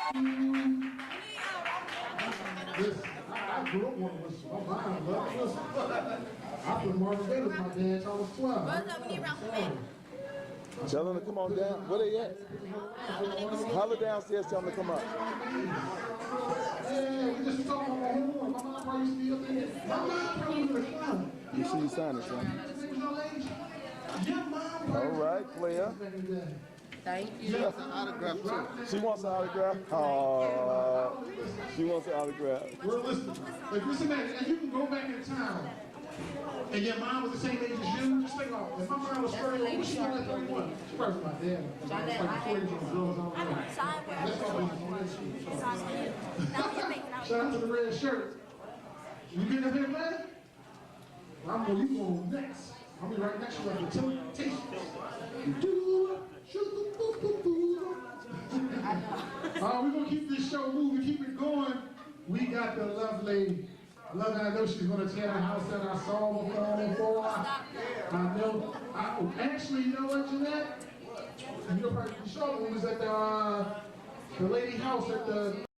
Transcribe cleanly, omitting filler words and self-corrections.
Listen, I grew up on whistle. My mom loved whistle. I put Marvin Gaye with my dad till I was 12. What's up? We need round for men. Tell them to come on down. Where they at? Holler downstairs, tell them to come up. Yeah, we just talking about my horn. My mom probably used to be up there. My mom probably was a clown. You see you sign it, son. All right, player. Thank you. She wants an autograph too. She wants an autograph? Oh, she wants an autograph. Well, listen, and you can go back in time, and your mom was the same age as you. Just think about it. If my mom was 31, what she was at 31? She probably was my dad. Like 40 years old. Shout out to the red shirt. You getting up here, man? I'm going, you going next. I'll be right next to you like the Temptations. We're going to keep this show moving, keep it going. We got the lovely, I know she's going to tear the house that I saw before. I know. Actually, you know what, Jeanette? You know, probably the show when we was at the lady house at the